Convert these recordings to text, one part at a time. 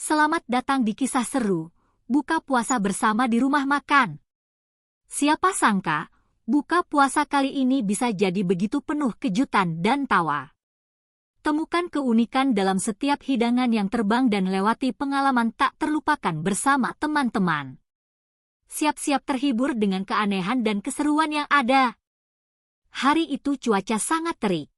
Selamat datang di kisah seru, buka puasa bersama di rumah makan. Siapa sangka, buka puasa kali ini bisa jadi begitu penuh kejutan dan tawa. Temukan keunikan dalam setiap hidangan yang terbang dan lewati pengalaman tak terlupakan bersama teman-teman. Siap-siap terhibur dengan keanehan dan keseruan yang ada. Hari itu cuaca sangat terik.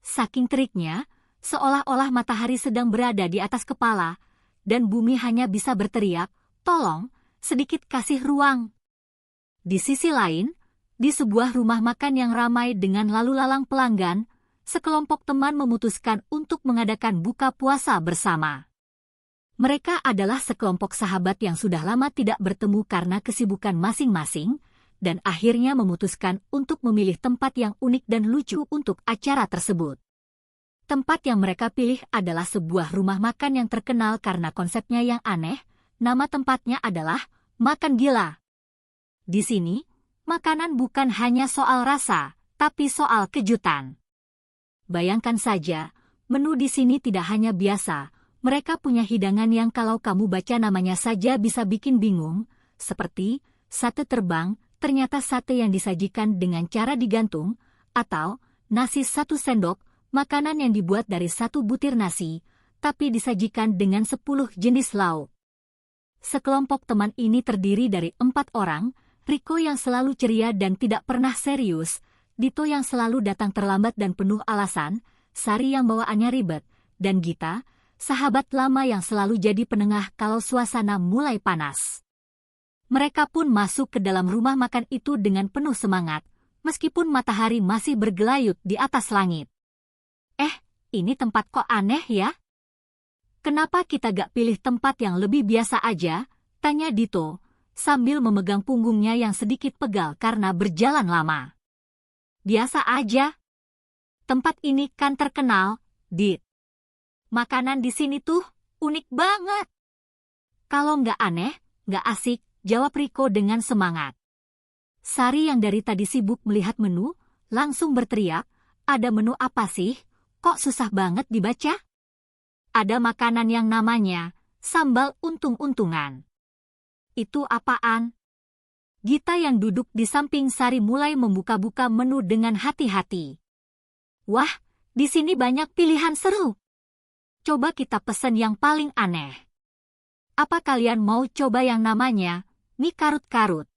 Saking teriknya, seolah-olah matahari sedang berada di atas kepala, dan bumi hanya bisa berteriak, "Tolong, sedikit kasih ruang." Di sisi lain, di sebuah rumah makan yang ramai dengan lalu lalang pelanggan, sekelompok teman memutuskan untuk mengadakan buka puasa bersama. Mereka adalah sekelompok sahabat yang sudah lama tidak bertemu karena kesibukan masing-masing, dan akhirnya memutuskan untuk memilih tempat yang unik dan lucu untuk acara tersebut. Tempat yang mereka pilih adalah sebuah rumah makan yang terkenal karena konsepnya yang aneh. Nama tempatnya adalah Makan Gila. Di sini, makanan bukan hanya soal rasa, tapi soal kejutan. Bayangkan saja, menu di sini tidak hanya biasa. Mereka punya hidangan yang kalau kamu baca namanya saja bisa bikin bingung, seperti sate terbang, ternyata sate yang disajikan dengan cara digantung, atau nasi 1 sendok, makanan yang dibuat dari 1 butir nasi, tapi disajikan dengan 10 jenis lauk. Sekelompok teman ini terdiri dari 4 orang, Riko yang selalu ceria dan tidak pernah serius, Dito yang selalu datang terlambat dan penuh alasan, Sari yang bawaannya ribet, dan Gita, sahabat lama yang selalu jadi penengah kalau suasana mulai panas. Mereka pun masuk ke dalam rumah makan itu dengan penuh semangat, meskipun matahari masih bergelayut di atas langit. Ini tempat kok aneh ya? Kenapa kita gak pilih tempat yang lebih biasa aja? Tanya Dito, sambil memegang punggungnya yang sedikit pegal karena berjalan lama. Biasa aja. Tempat ini kan terkenal, Dit. Makanan di sini tuh unik banget. Kalau nggak aneh, nggak asik, jawab Riko dengan semangat. Sari yang dari tadi sibuk melihat menu, langsung berteriak, "Ada menu apa sih? Kok susah banget dibaca?" Ada makanan yang namanya sambal untung-untungan. Itu apaan? Gita yang duduk di samping Sari mulai membuka-buka menu dengan hati-hati. Wah, di sini banyak pilihan seru. Coba kita pesen yang paling aneh. Apa kalian mau coba yang namanya mie karut-karut?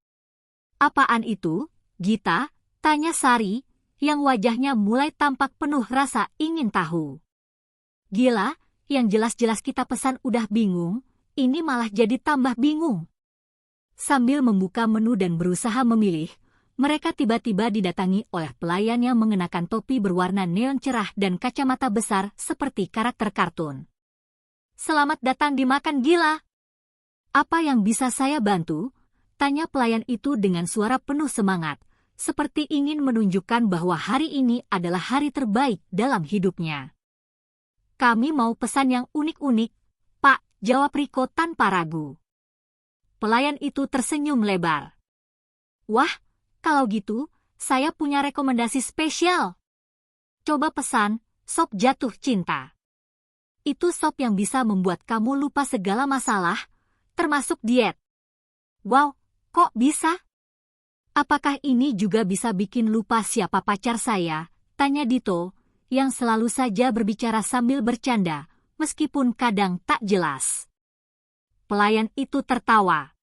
Apaan itu, Gita? Tanya Sari, yang wajahnya mulai tampak penuh rasa ingin tahu. Gila, yang jelas-jelas kita pesan udah bingung, ini malah jadi tambah bingung. Sambil membuka menu dan berusaha memilih, mereka tiba-tiba didatangi oleh pelayan yang mengenakan topi berwarna neon cerah dan kacamata besar seperti karakter kartun. "Selamat datang di Makan Gila. Apa yang bisa saya bantu?" Tanya pelayan itu dengan suara penuh semangat, seperti ingin menunjukkan bahwa hari ini adalah hari terbaik dalam hidupnya. "Kami mau pesan yang unik-unik, Pak," jawab Riko tanpa ragu. Pelayan itu tersenyum lebar. "Wah, kalau gitu, saya punya rekomendasi spesial. Coba pesan sop jatuh cinta. Itu sop yang bisa membuat kamu lupa segala masalah, termasuk diet." "Wow, kok bisa? Apakah ini juga bisa bikin lupa siapa pacar saya?" Tanya Dito, yang selalu saja berbicara sambil bercanda, meskipun kadang tak jelas. Pelayan itu tertawa.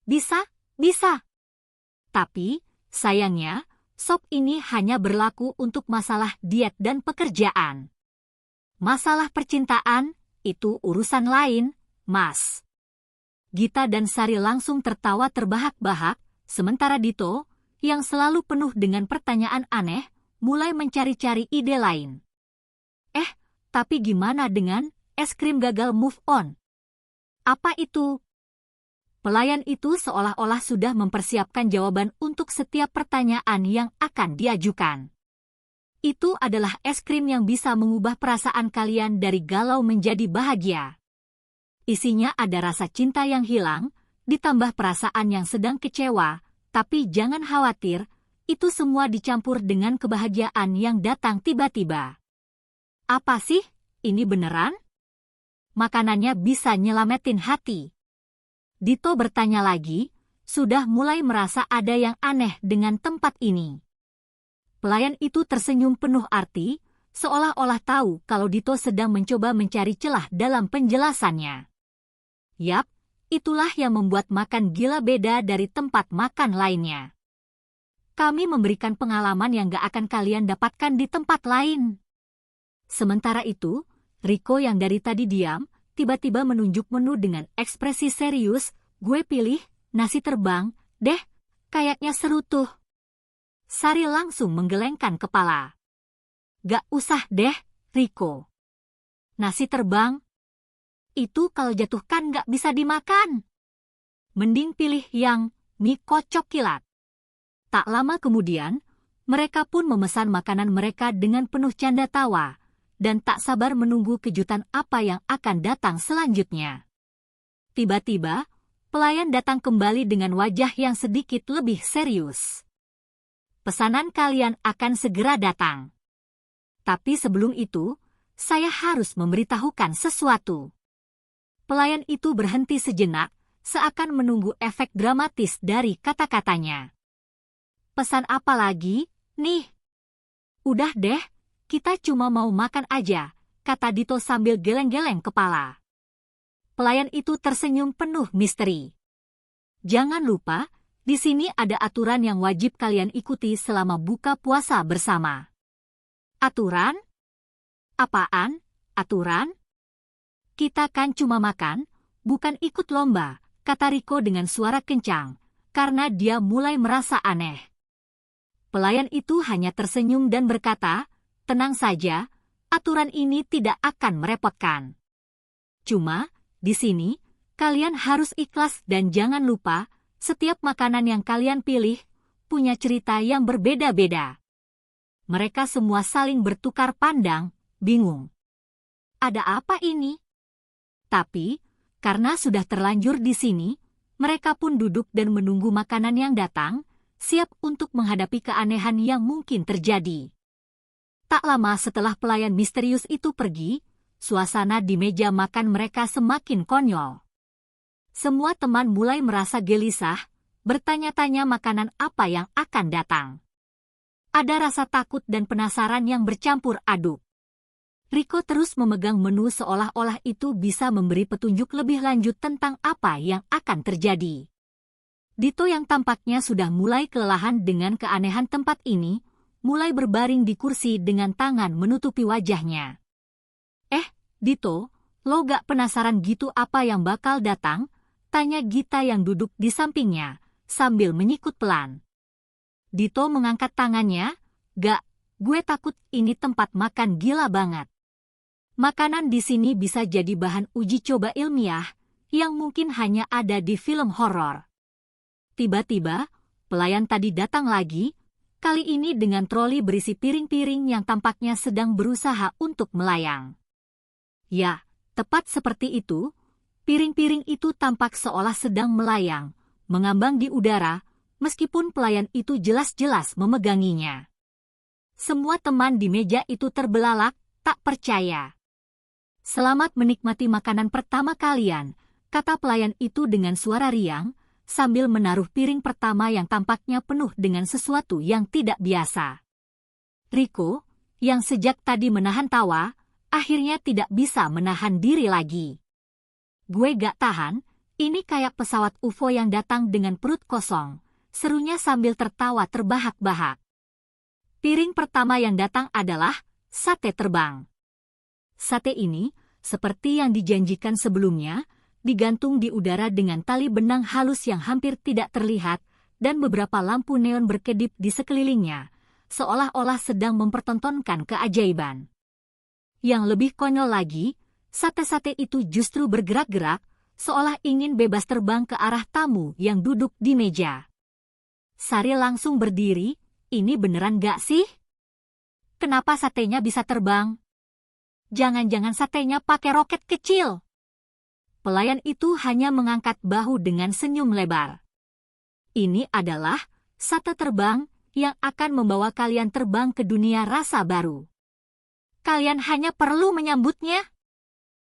Bisa. Tapi, sayangnya, sop ini hanya berlaku untuk masalah diet dan pekerjaan. Masalah percintaan, itu urusan lain, Mas." Gita dan Sari langsung tertawa terbahak-bahak, sementara Dito, yang selalu penuh dengan pertanyaan aneh, mulai mencari-cari ide lain. Tapi gimana dengan es krim gagal move on? Apa itu? Pelayan itu seolah-olah sudah mempersiapkan jawaban untuk setiap pertanyaan yang akan diajukan. Itu adalah es krim yang bisa mengubah perasaan kalian dari galau menjadi bahagia. Isinya ada rasa cinta yang hilang, ditambah perasaan yang sedang kecewa, tapi jangan khawatir, itu semua dicampur dengan kebahagiaan yang datang tiba-tiba. Apa sih? Ini beneran? makanannya bisa nyelamatin hati. Dito bertanya lagi, sudah mulai merasa ada yang aneh dengan tempat ini. Pelayan itu tersenyum penuh arti, seolah-olah tahu kalau Dito sedang mencoba mencari celah dalam penjelasannya. Yap, itulah yang membuat makan gila beda dari tempat makan lainnya. Kami memberikan pengalaman yang gak akan kalian dapatkan di tempat lain. Sementara itu, Rico yang dari tadi diam, tiba-tiba menunjuk menu dengan ekspresi serius, gue pilih nasi terbang, deh, kayaknya seru tuh. Sari langsung menggelengkan kepala. Gak usah deh, Rico. Nasi terbang? Itu kalau jatuh kan gak bisa dimakan. Mending pilih yang mie kocok kilat. Tak lama kemudian, mereka pun memesan makanan mereka dengan penuh canda tawa, dan tak sabar menunggu kejutan apa yang akan datang selanjutnya. Tiba-tiba, pelayan datang kembali dengan wajah yang sedikit lebih serius. Pesanan kalian akan segera datang. Tapi sebelum itu, saya harus memberitahukan sesuatu. Pelayan itu berhenti sejenak, seakan menunggu efek dramatis dari kata-katanya. Pesan apa lagi, nih? Udah deh, kita cuma mau makan aja, kata Dito sambil geleng-geleng kepala. Pelayan itu tersenyum penuh misteri. Jangan lupa, di sini ada aturan yang wajib kalian ikuti selama buka puasa bersama. Aturan? Apaan? Aturan? Kita kan cuma makan, bukan ikut lomba, kata Rico dengan suara kencang, karena dia mulai merasa aneh. Pelayan itu hanya tersenyum dan berkata, tenang saja, aturan ini tidak akan merepotkan. Cuma, di sini, kalian harus ikhlas dan jangan lupa, setiap makanan yang kalian pilih, punya cerita yang berbeda-beda. Mereka semua saling bertukar pandang, bingung. Ada apa ini? Tapi, karena sudah terlanjur di sini, mereka pun duduk dan menunggu makanan yang datang, siap untuk menghadapi keanehan yang mungkin terjadi. Tak lama setelah pelayan misterius itu pergi, suasana di meja makan mereka semakin konyol. Semua teman mulai merasa gelisah, bertanya-tanya makanan apa yang akan datang. Ada rasa takut dan penasaran yang bercampur aduk. Rico terus memegang menu seolah-olah itu bisa memberi petunjuk lebih lanjut tentang apa yang akan terjadi. Dito yang tampaknya sudah mulai kelelahan dengan keanehan tempat ini, mulai berbaring di kursi dengan tangan menutupi wajahnya. Dito, lo gak penasaran gitu apa yang bakal datang? Tanya Gita yang duduk di sampingnya, sambil menyikut pelan. Dito mengangkat tangannya, gak, gue takut ini tempat makan gila banget. Makanan di sini bisa jadi bahan uji coba ilmiah, yang mungkin hanya ada di film horor. Tiba-tiba, pelayan tadi datang lagi, kali ini dengan troli berisi piring-piring yang tampaknya sedang berusaha untuk melayang. Ya, tepat seperti itu, piring-piring itu tampak seolah sedang melayang, mengambang di udara, meskipun pelayan itu jelas-jelas memeganginya. Semua teman di meja itu terbelalak, tak percaya. Selamat menikmati makanan pertama kalian, kata pelayan itu dengan suara riang, sambil menaruh piring pertama yang tampaknya penuh dengan sesuatu yang tidak biasa. Rico, yang sejak tadi menahan tawa, akhirnya tidak bisa menahan diri lagi. Gue gak tahan, ini kayak pesawat UFO yang datang dengan perut kosong, serunya sambil tertawa terbahak-bahak. Piring pertama yang datang adalah sate terbang. Sate ini, seperti yang dijanjikan sebelumnya, digantung di udara dengan tali benang halus yang hampir tidak terlihat, dan beberapa lampu neon berkedip di sekelilingnya, seolah-olah sedang mempertontonkan keajaiban. Yang lebih konyol lagi, sate-sate itu justru bergerak-gerak, seolah ingin bebas terbang ke arah tamu yang duduk di meja. Sari langsung berdiri, ini beneran gak sih? Kenapa satenya bisa terbang? Jangan-jangan satenya pakai roket kecil? Pelayan itu hanya mengangkat bahu dengan senyum lebar. Ini adalah sate terbang yang akan membawa kalian terbang ke dunia rasa baru. Kalian hanya perlu menyambutnya.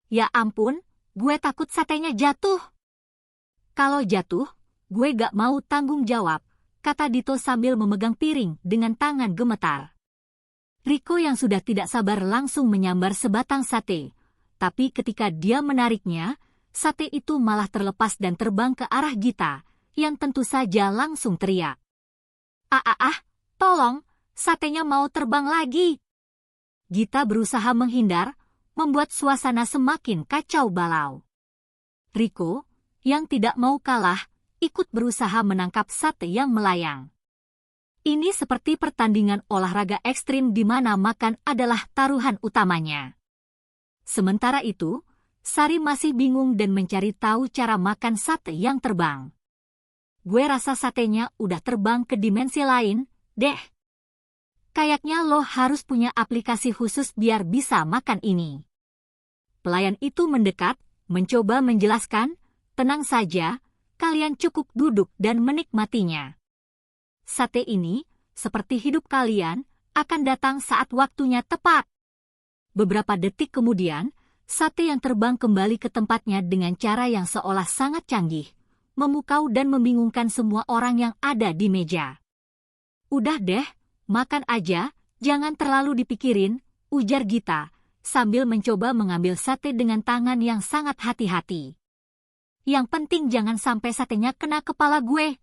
Ya ampun, gue takut satenya jatuh. Kalau jatuh, gue gak mau tanggung jawab, kata Dito sambil memegang piring dengan tangan gemetar. Riko yang sudah tidak sabar langsung menyambar sebatang sate, tapi ketika dia menariknya, sate itu malah terlepas dan terbang ke arah Gita, yang tentu saja langsung teriak. Tolong, satenya mau terbang lagi. Gita berusaha menghindar, membuat suasana semakin kacau balau. Riko, yang tidak mau kalah, ikut berusaha menangkap sate yang melayang. Ini seperti pertandingan olahraga ekstrim di mana makan adalah taruhan utamanya. Sementara itu, Sari masih bingung dan mencari tahu cara makan sate yang terbang. Gue rasa satenya udah terbang ke dimensi lain, deh. Kayaknya lo harus punya aplikasi khusus biar bisa makan ini. Pelayan itu mendekat, mencoba menjelaskan, tenang saja, kalian cukup duduk dan menikmatinya. Sate ini, seperti hidup kalian, akan datang saat waktunya tepat. Beberapa detik kemudian, sate yang terbang kembali ke tempatnya dengan cara yang seolah sangat canggih, memukau dan membingungkan semua orang yang ada di meja. Udah deh, makan aja, jangan terlalu dipikirin, ujar Gita, sambil mencoba mengambil sate dengan tangan yang sangat hati-hati. Yang penting jangan sampai satenya kena kepala gue.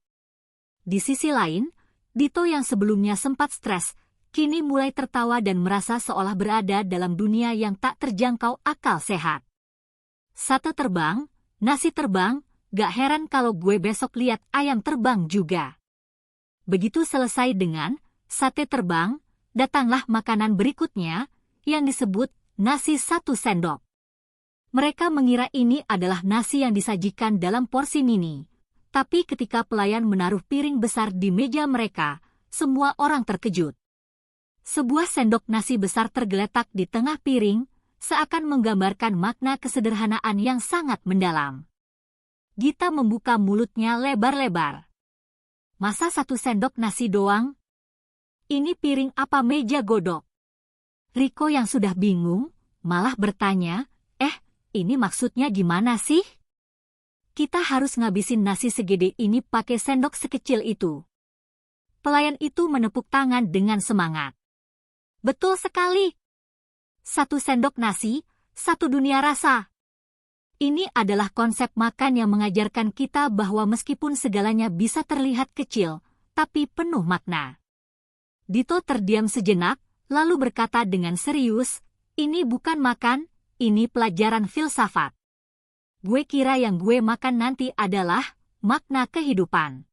Di sisi lain, Dito yang sebelumnya sempat stres, kini mulai tertawa dan merasa seolah berada dalam dunia yang tak terjangkau akal sehat. Sate terbang, nasi terbang, gak heran kalau gue besok lihat ayam terbang juga. Begitu selesai dengan sate terbang, datanglah makanan berikutnya, yang disebut nasi 1 sendok. Mereka mengira ini adalah nasi yang disajikan dalam porsi mini. Tapi ketika pelayan menaruh piring besar di meja mereka, semua orang terkejut. Sebuah sendok nasi besar tergeletak di tengah piring, seakan menggambarkan makna kesederhanaan yang sangat mendalam. Gita membuka mulutnya lebar-lebar. Masa 1 sendok nasi doang? Ini piring apa meja godok? Riko yang sudah bingung, malah bertanya, ini maksudnya gimana sih? Kita harus ngabisin nasi segede ini pakai sendok sekecil itu. Pelayan itu menepuk tangan dengan semangat. Betul sekali. 1 sendok nasi, 1 dunia rasa. Ini adalah konsep makan yang mengajarkan kita bahwa meskipun segalanya bisa terlihat kecil, tapi penuh makna. Dito terdiam sejenak, lalu berkata dengan serius, ini bukan makan, ini pelajaran filsafat. Gue kira yang gue makan nanti adalah makna kehidupan.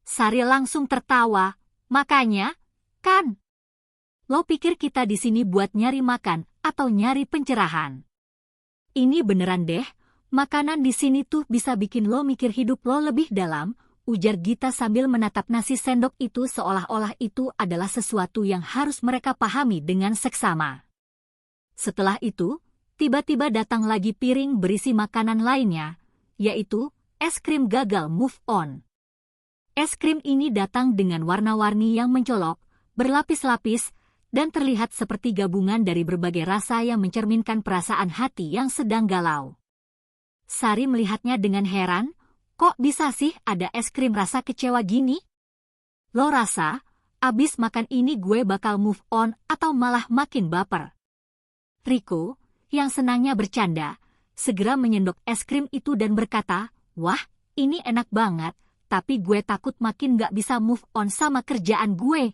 Sari langsung tertawa, makanya, kan? Lo pikir kita di sini buat nyari makan atau nyari pencerahan? Ini beneran deh, makanan di sini tuh bisa bikin lo mikir hidup lo lebih dalam, ujar Gita sambil menatap nasi sendok itu seolah-olah itu adalah sesuatu yang harus mereka pahami dengan seksama. Setelah itu, tiba-tiba datang lagi piring berisi makanan lainnya, yaitu es krim gagal move on. Es krim ini datang dengan warna-warni yang mencolok, berlapis-lapis, dan terlihat seperti gabungan dari berbagai rasa yang mencerminkan perasaan hati yang sedang galau. Sari melihatnya dengan heran, kok bisa sih ada es krim rasa kecewa gini? Lo rasa, abis makan ini gue bakal move on atau malah makin baper? Riko, yang senangnya bercanda, segera menyendok es krim itu dan berkata, wah, ini enak banget, tapi gue takut makin gak bisa move on sama kerjaan gue.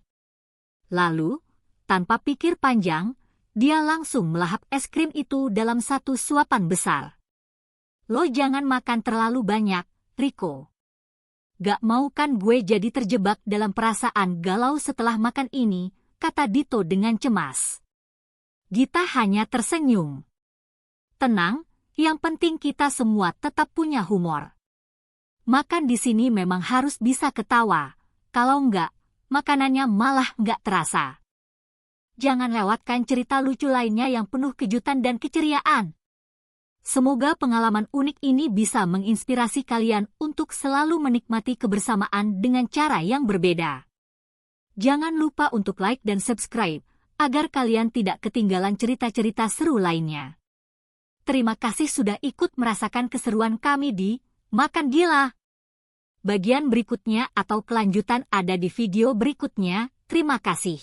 Lalu, tanpa pikir panjang, dia langsung melahap es krim itu dalam 1 suapan besar. Lo jangan makan terlalu banyak, Riko. Gak mau kan gue jadi terjebak dalam perasaan galau setelah makan ini, kata Dito dengan cemas. Gita hanya tersenyum. Tenang, yang penting kita semua tetap punya humor. Makan di sini memang harus bisa ketawa, kalau enggak, makanannya malah enggak terasa. Jangan lewatkan cerita lucu lainnya yang penuh kejutan dan keceriaan. Semoga pengalaman unik ini bisa menginspirasi kalian untuk selalu menikmati kebersamaan dengan cara yang berbeda. Jangan lupa untuk like dan subscribe, agar kalian tidak ketinggalan cerita-cerita seru lainnya. Terima kasih sudah ikut merasakan keseruan kami di Makan Gila. Bagian berikutnya atau kelanjutan ada di video berikutnya. Terima kasih.